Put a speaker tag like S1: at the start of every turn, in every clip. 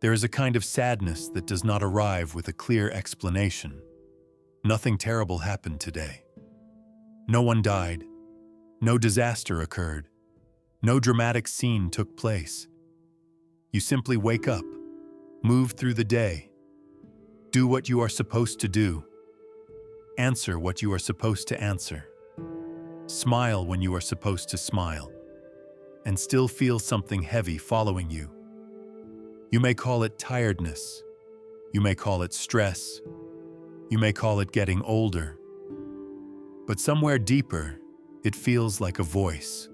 S1: There is a kind of sadness that does not arrive with a clear explanation. Nothing terrible happened today. No one died. No disaster occurred. No dramatic scene took place. You simply wake up, move through the day, do what you are supposed to do, answer what you are supposed to answer, smile when you are supposed to smile, and still feel something heavy following you. You may call it tiredness. You may call it stress. You may call it getting older. But somewhere deeper, it feels like a voice.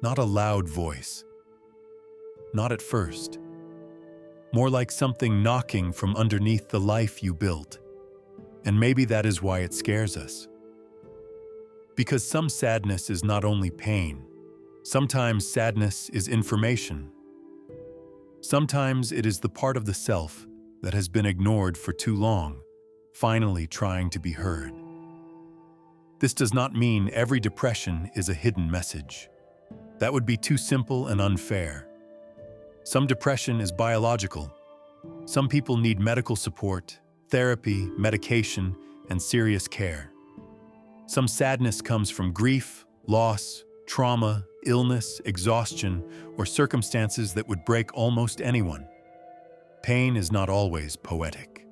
S1: Not a loud voice. Not at first. More like something knocking from underneath the life you built. And maybe that is why it scares us. Because some sadness is not only pain. Sometimes sadness is information. Sometimes it is the part of the self that has been ignored for too long, finally trying to be heard. This does not mean every depression is a hidden message. That would be too simple and unfair. Some depression is biological. Some people need medical support, therapy, medication, and serious care. Some sadness comes from grief, loss, trauma, illness, exhaustion, or circumstances that would break almost anyone. Pain is not always poetic.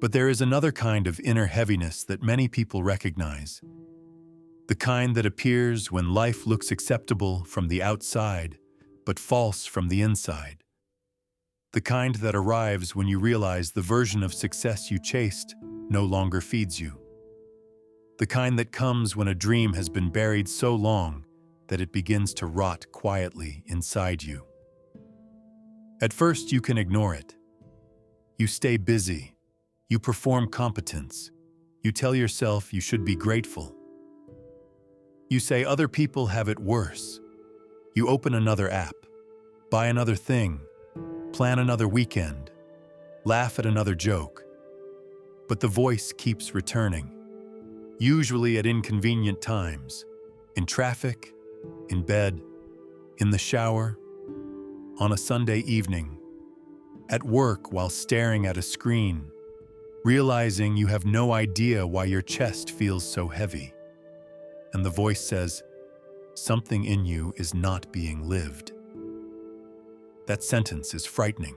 S1: But there is another kind of inner heaviness that many people recognize. The kind that appears when life looks acceptable from the outside, but false from the inside. The kind that arrives when you realize the version of success you chased no longer feeds you. The kind that comes when a dream has been buried so long that it begins to rot quietly inside you. At first, you can ignore it. You stay busy. You perform competence. You tell yourself you should be grateful. You say other people have it worse. You open another app, buy another thing, plan another weekend, laugh at another joke. But the voice keeps returning, usually at inconvenient times, in traffic, in bed, in the shower, on a Sunday evening, at work while staring at a screen, realizing you have no idea why your chest feels so heavy. And the voice says, something in you is not being lived. That sentence is frightening,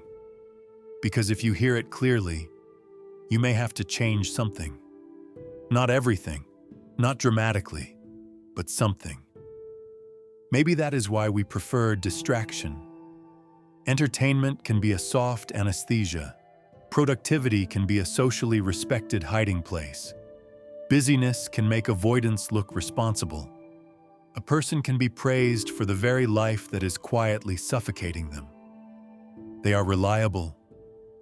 S1: because if you hear it clearly, you may have to change something. Not everything, not dramatically, but something. Maybe that is why we prefer distraction. Entertainment can be a soft anesthesia. Productivity can be a socially respected hiding place. Busyness can make avoidance look responsible. A person can be praised for the very life that is quietly suffocating them. They are reliable.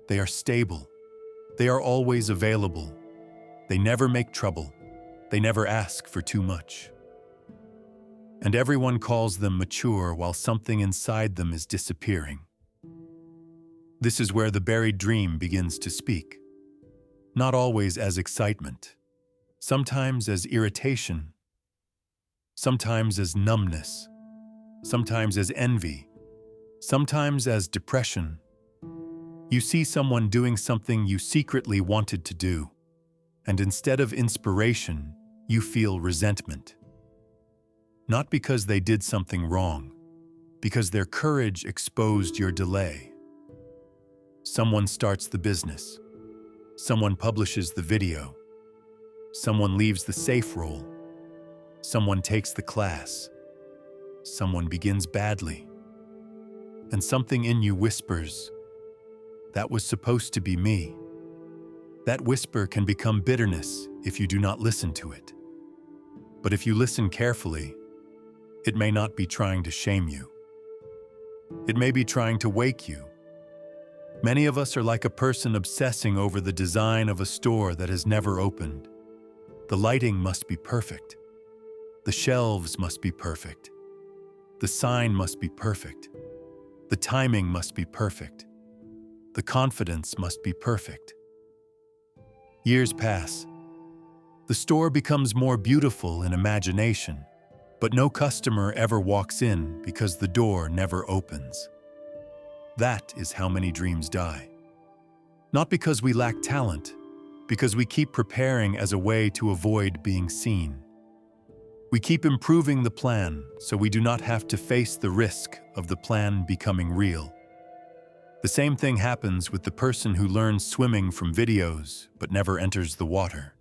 S1: They are stable. They are always available. They never make trouble. They never ask for too much. And everyone calls them mature while something inside them is disappearing. This is where the buried dream begins to speak. Not always as excitement. Sometimes as irritation. Sometimes as numbness. Sometimes as envy. Sometimes as depression. You see someone doing something you secretly wanted to do, and instead of inspiration, you feel resentment. Not because they did something wrong, because their courage exposed your delay. Someone starts the business. Someone publishes the video. Someone leaves the safe role. Someone takes the class. Someone begins badly. And something in you whispers, that was supposed to be me. That whisper can become bitterness if you do not listen to it. But if you listen carefully, it may not be trying to shame you. It may be trying to wake you. Many of us are like a person obsessing over the design of a store that has never opened. The lighting must be perfect. The shelves must be perfect. The sign must be perfect. The timing must be perfect. The confidence must be perfect. Years pass. The store becomes more beautiful in imagination, but no customer ever walks in because the door never opens. That is how many dreams die. Not because we lack talent, because we keep preparing as a way to avoid being seen. We keep improving the plan so we do not have to face the risk of the plan becoming real. The same thing happens with the person who learns swimming from videos but never enters the water.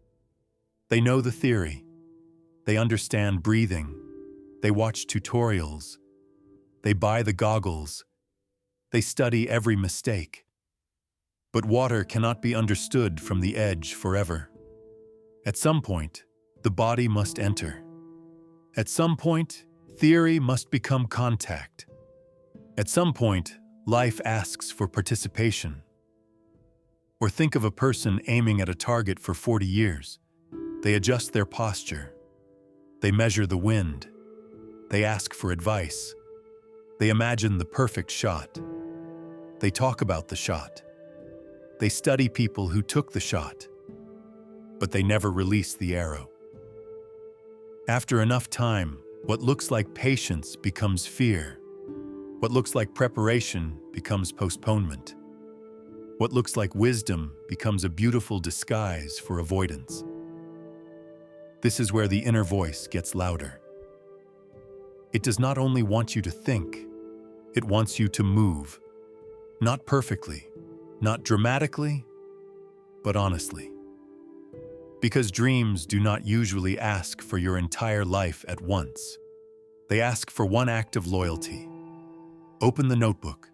S1: They know the theory. They understand breathing. They watch tutorials. They buy the goggles. They study every mistake. But water cannot be understood from the edge forever. At some point, the body must enter. At some point, theory must become contact. At some point, life asks for participation. Or think of a person aiming at a target for 40 years. They adjust their posture. They measure the wind. They ask for advice. They imagine the perfect shot. They talk about the shot. They study people who took the shot. But they never release the arrow. After enough time, what looks like patience becomes fear. What looks like preparation becomes postponement. What looks like wisdom becomes a beautiful disguise for avoidance. This is where the inner voice gets louder. It does not only want you to think, it wants you to move. Not perfectly, not dramatically, but honestly. Because dreams do not usually ask for your entire life at once. They ask for one act of loyalty. Open the notebook.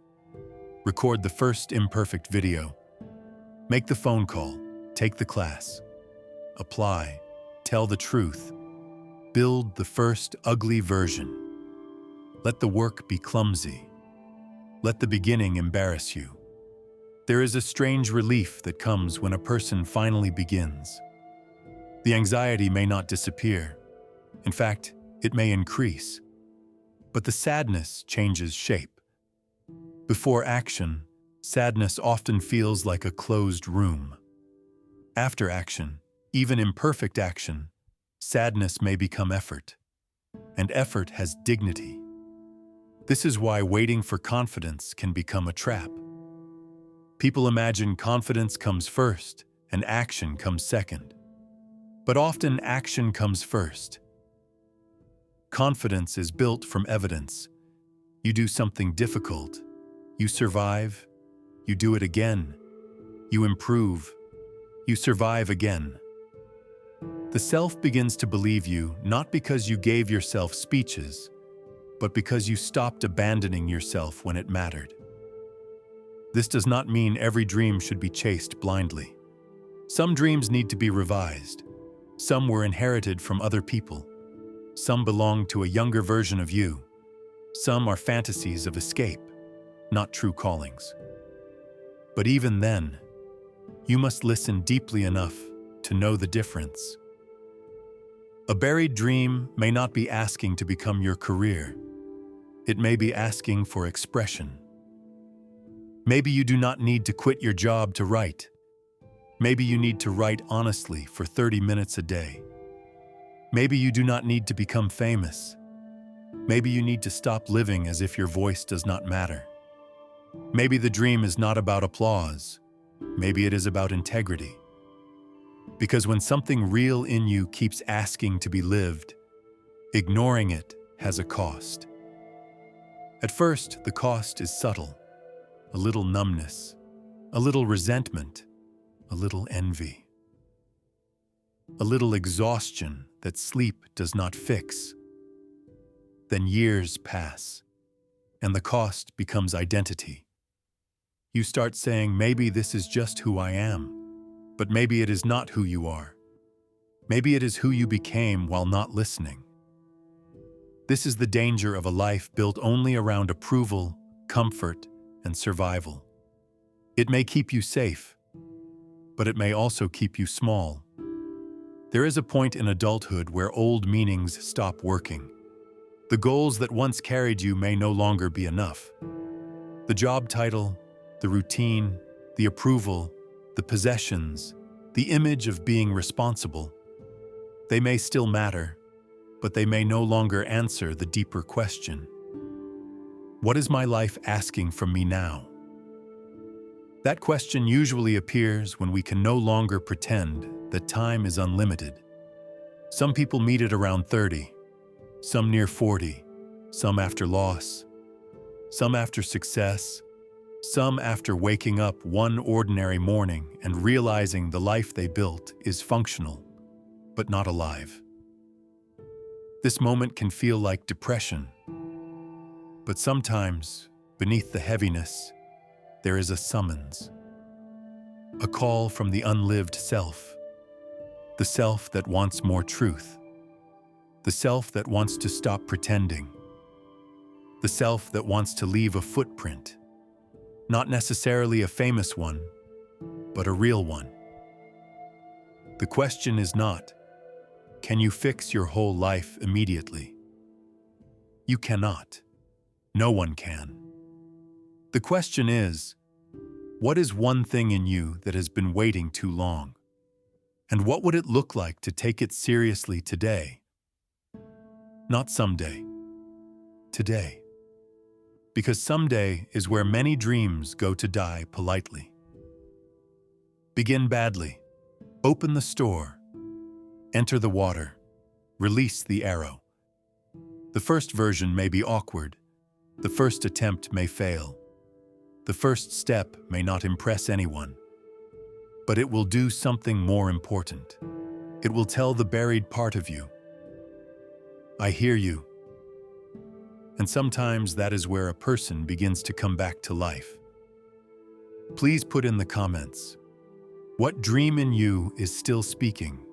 S1: Record the first imperfect video. Make the phone call. Take the class. Apply. Tell the truth. Build the first ugly version. Let the work be clumsy. Let the beginning embarrass you. There is a strange relief that comes when a person finally begins. The anxiety may not disappear. In fact, it may increase. But the sadness changes shape. Before action, sadness often feels like a closed room. After action, even imperfect action, sadness may become effort. And effort has dignity. This is why waiting for confidence can become a trap. People imagine confidence comes first and action comes second. But often action comes first. Confidence is built from evidence. You do something difficult. You survive. You do it again. You improve. You survive again. The self begins to believe you not because you gave yourself speeches, but because you stopped abandoning yourself when it mattered. This does not mean every dream should be chased blindly. Some dreams need to be revised. Some were inherited from other people. Some belong to a younger version of you. Some are fantasies of escape, not true callings. But even then, you must listen deeply enough to know the difference. A buried dream may not be asking to become your career. It may be asking for expression. Maybe you do not need to quit your job to write. Maybe you need to write honestly for 30 minutes a day. Maybe you do not need to become famous. Maybe you need to stop living as if your voice does not matter. Maybe the dream is not about applause. Maybe it is about integrity. Because when something real in you keeps asking to be lived, ignoring it has a cost. At first, the cost is subtle. A little numbness, a little resentment, a little envy, a little exhaustion that sleep does not fix. Then years pass, and the cost becomes identity. You start saying, maybe this is just who I am, but maybe it is not who you are. Maybe it is who you became while not listening. This is the danger of a life built only around approval, comfort, and survival. It may keep you safe, but it may also keep you small. There is a point in adulthood where old meanings stop working. The goals that once carried you may no longer be enough. The job title, the routine, the approval, the possessions, the image of being responsible. They may still matter, but they may no longer answer the deeper question. What is my life asking from me now? That question usually appears when we can no longer pretend that time is unlimited. Some people meet it around 30, some near 40, some after loss, some after success, some after waking up one ordinary morning and realizing the life they built is functional, but not alive. This moment can feel like depression, but sometimes, beneath the heaviness, there is a summons, a call from the unlived self, the self that wants more truth, the self that wants to stop pretending, the self that wants to leave a footprint, not necessarily a famous one, but a real one. The question is not, can you fix your whole life immediately? You cannot. No one can. The question is, what is one thing in you that has been waiting too long? And what would it look like to take it seriously today? Not someday. Today. Because someday is where many dreams go to die politely. Begin badly. Open the store. Enter the water. Release the arrow. The first version may be awkward. The first attempt may fail. The first step may not impress anyone. But it will do something more important. It will tell the buried part of you, I hear you. And sometimes that is where a person begins to come back to life. Please put in the comments, what dream in you is still speaking?